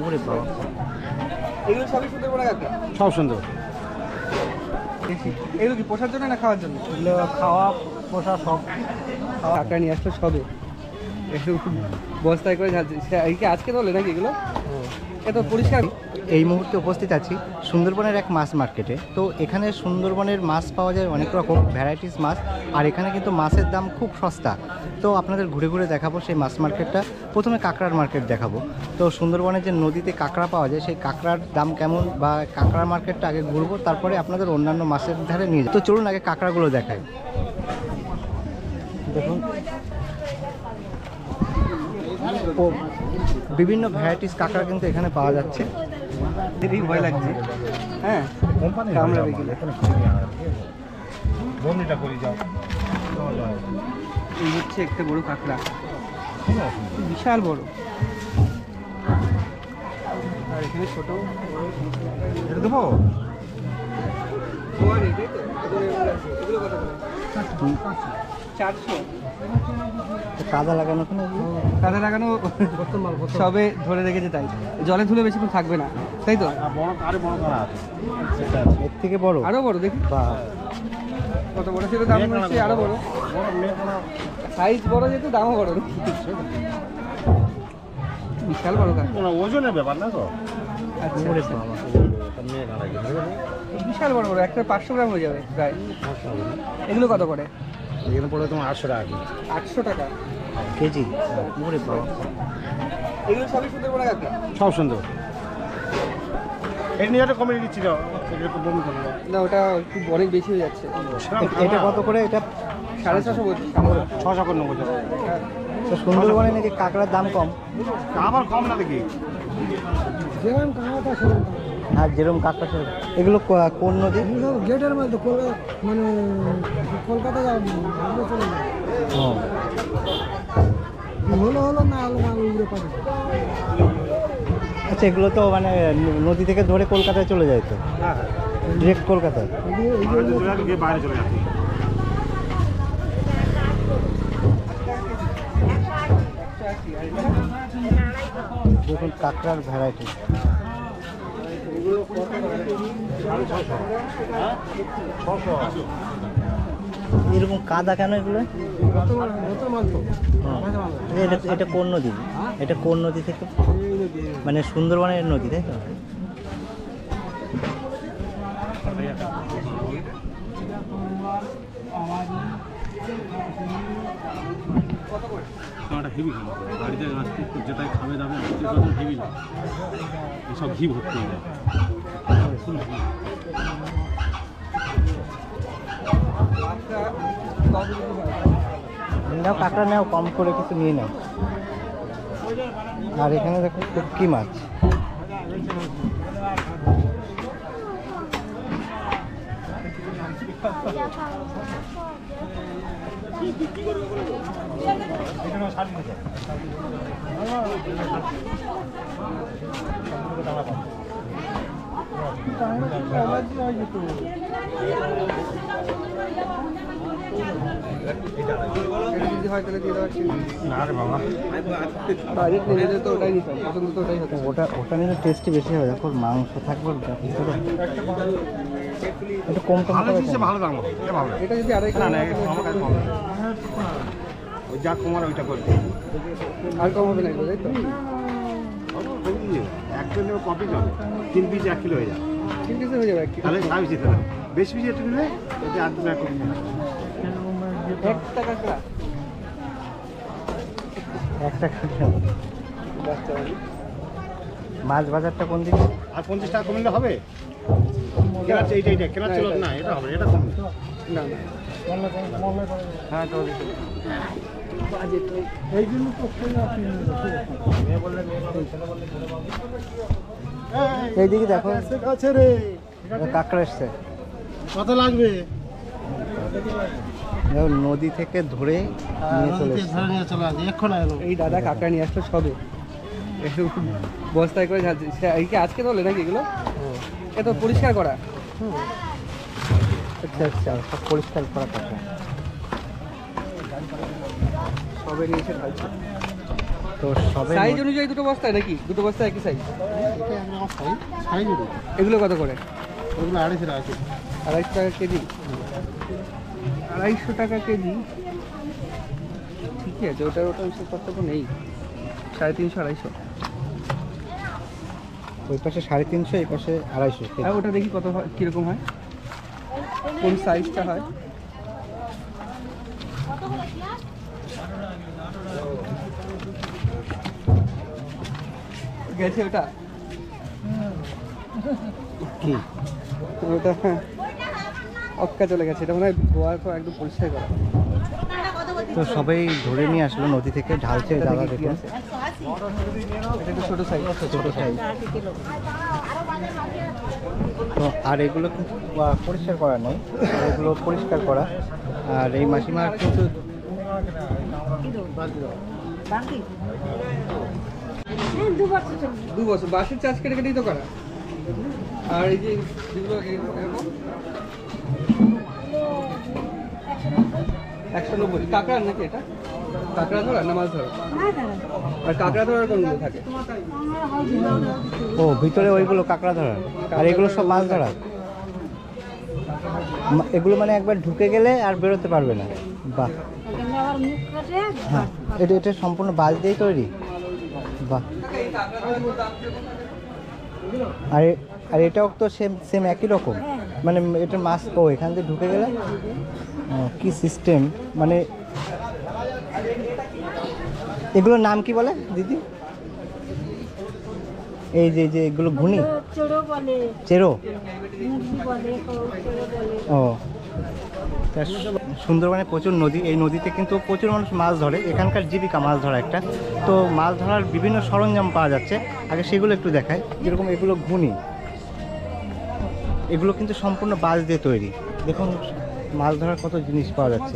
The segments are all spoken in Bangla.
ওরে বাবা, এগুলো সবই সুন্দরবনের কাঁকড়া? সব সুন্দর। এগুলো কি পোষার জন্য না খাওয়ার জন্য? এগুলো খাওয়া পোষা সব। কাঁকড়া নিয়ে আসলো সবে, একটু বস্তায় করে যাচ্ছে। আজকে তোলে নাকি এগুলো? এত পরিষ্কার। এই মুহূর্তে উপস্থিত আছি সুন্দরবনের এক মাছ মার্কেটে। তো এখানে সুন্দরবনের মাছ পাওয়া যায় অনেক রকম ভ্যারাইটিস মাছ, আর এখানে কিন্তু মাছের দাম খুব সস্তা। তো আপনাদের ঘুরে ঘুরে দেখাবো সেই মাছ মার্কেটটা। প্রথমে কাঁকড়ার মার্কেট দেখাবো। তো সুন্দরবনের যে নদীতে কাঁকড়া পাওয়া যায় সেই কাঁকড়ার দাম কেমন বা কাঁকড়ার মার্কেটটা আগে ঘুরবো, তারপরে আপনাদের অন্যান্য মাছের ধারে নিয়ে যাবো। তো চলুন আগে কাঁকড়াগুলো দেখাই। দেখুন বিভিন্ন ভ্যারাইটিস কাঁকড়া কিন্তু এখানে পাওয়া যাচ্ছে। দেখি ভয় লাগছে। হ্যাঁ, কামড়াবে গেলে বমিটা করে যাও। এই হচ্ছে একটা বড় কাঁকড়া, বিশাল বড়। আর এখানে ছোট এটা দেবো। এগুলো কত করে? 400। কাদা লাগানো, কাদা লাগানো সবে ধরে রেখেছে, তাই জলে ধুলে বেশিক্ষণ থাকবে না, তাই তো? বড় আরে বড় করা আছে, এর থেকে বড়, আরো বড় দেখি। বা কত বড় সেটা দাম হচ্ছে, আরো বড় সাইজ বড়, যেহেতু দামও বড়। বিশাল বড় কাঁকড়া, ওজনের ব্যাপার না তো। আচ্ছা বিশাল বড় বড়, একটা 500 গ্রাম হয়ে যাবে প্রায়। এগুলো কত করে? এখানে পড়ে তোমার 800 টাকা কেজি। 800 টাকা কেজি। ওরে বাবা, এগুলো সবই সুন্দরবনের কাঁকড়া? সব সুন্দর। এই নিয়ে একটা কমিয়ে দিচ্ছি না, এটা একটু বমি করবো না, ওটা একটু অনেক বেশি হয়ে যাচ্ছে। এটা কত করে? এটা 650 বলছি। 690 টাকা। তো সুন্দরবনে নাকি কাঁকড়ার দাম কম? আবার কম না দেখি। যেমন কাঁকড়াটা সেরকম। আর যেরকম কাঁকড়া সেরকম। এগুলো কোন নদী? গেটের মধ্যে মানে কলকাতা চলে যায়। হলো না হলো না উড়ে পাবে। আচ্ছা, এগুলো তো মানে নদী থেকে ধরে কলকাতায় চলে যায় তো? হ্যাঁ, ডিরেক্ট কলকাতায়? বাইরে চলে যাচ্ছে। দেখুন কাঁকড়ার ভ্যারাইটি। এরকম কাদা কেন এগুলো? এটা কোন নদী? এটা কোন নদী থেকে? মানে সুন্দরবনের নদী, তাই তো? হেভি খাবার বাড়িতে যেটাই খাবে দাবে হেভি লাগে, সব ঘি ভর্তি হয়ে যায়। নাও কাঁকড়া নাও, কম করে কিছু নিয়ে নাও। আর এখানে দেখো কি মাছ। যদি হয় তাহলে দিয়ে দেওয়া ছিল। না রে বাবা, বাজেট নিলে তো ওটাই নিতাম, পছন্দ তো ওটাই হতো। ওটা নিলে টেস্টি বেশি হবে। দেখো মাংস থাকবে ভিতরে, একটু কম কম ভালো করে জিনিসে ভালো দাম হবে। এটা ভালো, এটা যদি আড়াই না না আমার কাছে কম না। ওই যা কমার ওইটা করবে, আর কম হবে না এগুলো, তাই তো? একজন কপি যাবে 3 পিস 1 কিলো হয়ে যাবে। 3 পিসে হয়ে যাবে 1 কিলো। তাহলে 6 পিস না, বেশি পিস একটু নিলে এটা 8 টাকা করে নিয়ে আসবে। 1 টাকা কাঁকড়া। একটা মাছ বাজারটা কোন দিকে? আর 50 টাকা কমলে হবে? কেনা এইটা কেনা ছিল না, এটা হবে, এটা কম না না, হ্যাঁ তো বাজেট এই জন্য তো এইদিকে দেখো কাছে রে কাঁকড়া এসছে। কত লাগবে? নদী থেকে ধরে নিয়ে চলে এসছে। এই দাদা কাঁকড়া নিয়ে আসলো সবে, একটু বস্তায় করে যাচ্ছে। আজকে তোলে নাকি এগুলো? এত পরিষ্কার করা। আচ্ছা আচ্ছা, সব পরিষ্কার করা কাঁকড়া সবে নিয়ে এসে খাইছে। তো সবে সাইজ অনুযায়ী দুটো বস্তায় নাকি? দুটো বস্তা একই সাইজ? এগুলো কত করে? ওগুলো 250 টাকা কেজি। 250 টাকা কেজি। 250 টাকা কেজি, ঠিকই আছে। ওটার বিশেষ পার্থক্য নেই। 350 250। ওই পাশে 350, এই পাশে 250। আর ওটা দেখি কত হয়, কীরকম হয়, কোন সাইজটা হয়। গেছে ওটা কি ওটা অক্কা চলে গেছে। এটা মনে হয় ধোয়ার পর একদম পরিষ্কার করা। তো সবাই ধরে নিয়ে আসলো নদী থেকে, ঢালছে এটা দাদা দেখি কি দেখুন। আছে। এটা একটু ছোটো সাইজ। ছোট সাইজ। তো আর এগুলো কিন্তু পরিষ্কার করা নয়, এগুলো পরিষ্কার করা। আর এই মাসিমার কিন্তু 2 বছর বাসের চার্জ কেটে কেটেই তো করা। আর এই যে যেগুলো এরকম 190। কাঁকড়া নাকি এটা? কাঁকড়া ধরা না মাছ ধরা? আর কাঁকড়া ধরার কোনগুলো থাকে? ও ভিতরে ওইগুলো কাঁকড়া ধরা, আর এগুলো সব মাছ ধরা। এগুলো মানে একবার ঢুকে গেলে আর বেরোতে পারবে না। বাহ, হ্যাঁ, এটা সম্পূর্ণ বাঁশ দিয়েই তৈরি। বাহ, আর এটাও তো সেম একই রকম, মানে এটা মাছ। ও এখান থেকে ঢুকে গেলে কি সিস্টেম, মানে এগুলোর নাম কি বলে দিদি? এই যে এগুলো ঘুনি, চেরো। ও, সুন্দরবনে প্রচুর নদী, এই নদীতে কিন্তু প্রচুর মানুষ মাছ ধরে। এখানকার জীবিকা মাছ ধরা একটা। তো মাছ ধরার বিভিন্ন সরঞ্জাম পাওয়া যাচ্ছে, আগে সেগুলো একটু দেখায়। যেরকম এগুলো ঘুনি, এগুলো কিন্তু সম্পূর্ণ বাঁশ দিয়ে তৈরি। দেখুন মাছ ধরার কত জিনিস পাওয়া যাচ্ছে।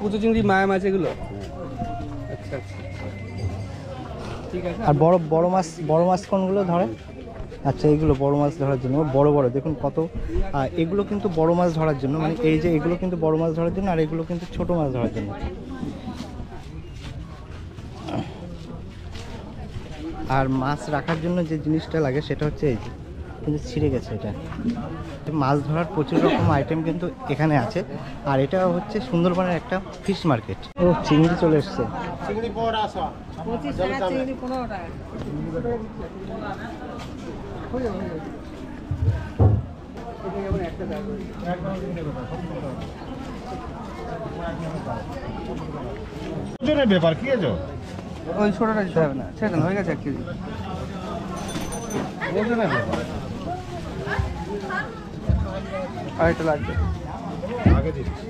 পুজো চিংড়ি, মায়া মাছ, এগুলো। আচ্ছা আচ্ছা, ঠিক আছে। আর বড় মাছ কোনগুলো ধরে? আচ্ছা, এইগুলো বড় মাছ ধরার জন্য, বড় দেখুন কত। এগুলো কিন্তু বড় মাছ ধরার জন্য, মানে এই যে এগুলো কিন্তু বড় মাছ ধরার জন্য, আর এগুলো কিন্তু ছোট মাছ ধরার জন্য। আর মাছ রাখার জন্য যে জিনিসটা লাগে সেটা হচ্ছে এই যে, কিন্তু ছিঁড়ে গেছে এটা। মাছ ধরার প্রচুর রকম আইটেম কিন্তু এখানে আছে। আর এটা হচ্ছে সুন্দরবনের একটা ফিশ মার্কেট। ও চিংড়ি চলে এসছে। চিংড়ি পড়া আসা 25 টাকা চিংড়ি 15 টাকা। ওজনের ব্যাপার কি আছে? ওই ছোটোটা দিতে হবে না, সেটা হয়ে গেছে 1 কেজি। ওজনের ব্যাপার আর এটা লাগবে আগে দিচ্ছি।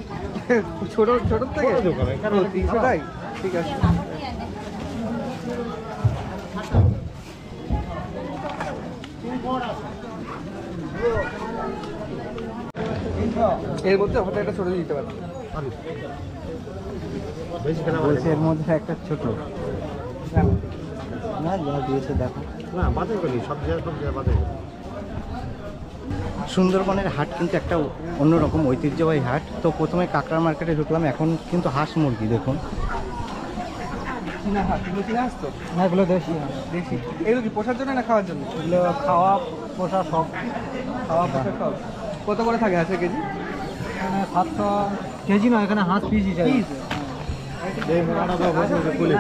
ছোট থেকে দোকানে কেন 300 টাই? ঠিক আছে। এর মধ্যে হয়তো একটা ছোট দিতে পারি। বেশি কেনা বলছে এর মধ্যে একটা ছোট না, যা দিয়েছে দেখো। না বাদে করি, সব জায়গায় বাদে। সুন্দরবনের হাট কিন্তু একটা অন্যরকম ঐতিহ্যবাহী হাট। তো প্রথমে কাঁকড়া মার্কেটে ঢুকলাম, এখন কিন্তু হাঁস মুরগি দেখুন। চীনা হাঁস, এগুলো চীনা হাঁস তো? না, এগুলো দেশি। দেশি। এগুলো কি পোষার জন্য না খাওয়ার জন্য? এগুলো খাওয়া পোষা সব। খাওয়া পোষা সব। কত করে থাকে হাঁসের কেজি? এখানে 700 কেজি নয়, এখানে হাঁস পিস হিসাবে। এই মোড়াটা তো বসে বসে খুলে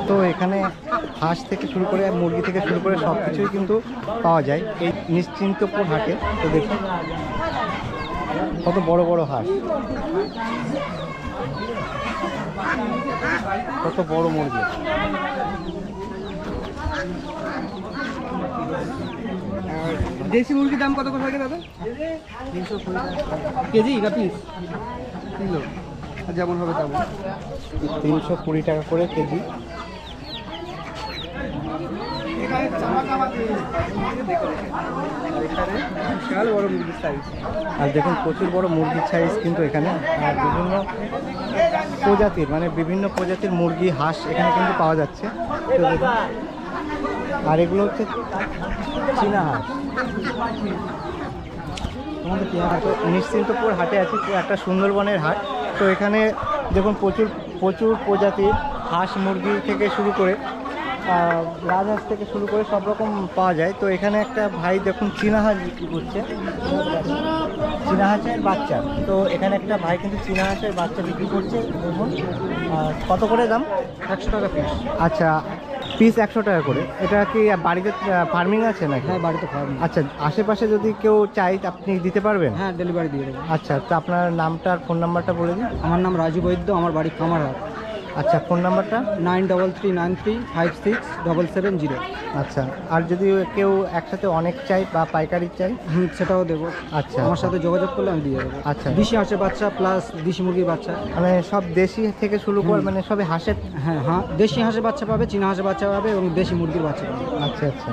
তো এখানে হাঁস থেকে শুরু করে মুরগি থেকে শুরু করে সব কিছুই কিন্তু পাওয়া যায় এই নিশ্চিন্তপুর হাটে। তো দেখুন কত বড় বড় হাঁস, কত বড় মুরগি। দেশি মুরগির দাম কত করে থাকে দাদা? 320 কেজি না পিস? কিলো, যেমন হবে তেমন। 320 টাকা করে কেজি। বিশাল বড় মুরগির সাইজ। আর দেখুন প্রচুর বড় মুরগির সাইজ কিন্তু এখানে। আর বিভিন্ন প্রজাতির, মানে বিভিন্ন প্রজাতির মুরগি হাঁস এখানে কিন্তু পাওয়া যাচ্ছে। তো দেখুন, আর এগুলো হচ্ছে চীনা হাঁস। তোমাদের তো নিশ্চিন্তপুর হাটে আছি, তো একটা সুন্দরবনের হাট। তো এখানে দেখুন প্রচুর প্রচুর প্রজাতির হাঁস মুরগি থেকে শুরু করে রাজহাঁস থেকে শুরু করে সব রকম পাওয়া যায়। তো এখানে একটা ভাই দেখুন চীনা হাঁস বিক্রি করছে, চীনা হাঁসের বাচ্চা। তো এখানে একটা ভাই কিন্তু চীনা হাঁসের বাচ্চা বিক্রি করছে। দেখুন কত করে দাম? 100 টাকা পিস। আচ্ছা, পিস 100 টাকা করে। এটা কি বাড়িতে ফার্মিং আছে নাকি? হ্যাঁ, বাড়িতে ফার্মিং। আচ্ছা, আশেপাশে যদি কেউ চাই আপনি দিতে পারবেন? হ্যাঁ, ডেলিভারি দিয়ে দেবো। আচ্ছা, তো আপনার নামটা আর ফোন নাম্বারটা বলে দিন। আমার নাম রাজু বৈদ্য, আমার বাড়ি কামারহাট। আচ্ছা, ফোন নাম্বারটা? 9339356770। আচ্ছা, আর যদি কেউ একসাথে অনেক চাই বা পাইকারি চাই? সেটাও দেবো। আচ্ছা, আমার সাথে যোগাযোগ করলে আমি দিয়ে দেবো। আচ্ছা, দেশি হাঁসের বাচ্চা প্লাস দেশি মুরগির বাচ্চা, মানে সব দেশি থেকে শুরু করে মানে সবই হাঁসের? হ্যাঁ, দেশি হাঁসের বাচ্চা পাবে, চীনা হাঁসের বাচ্চা পাবে এবং দেশি মুরগির বাচ্চা পাবে। আচ্ছা আচ্ছা।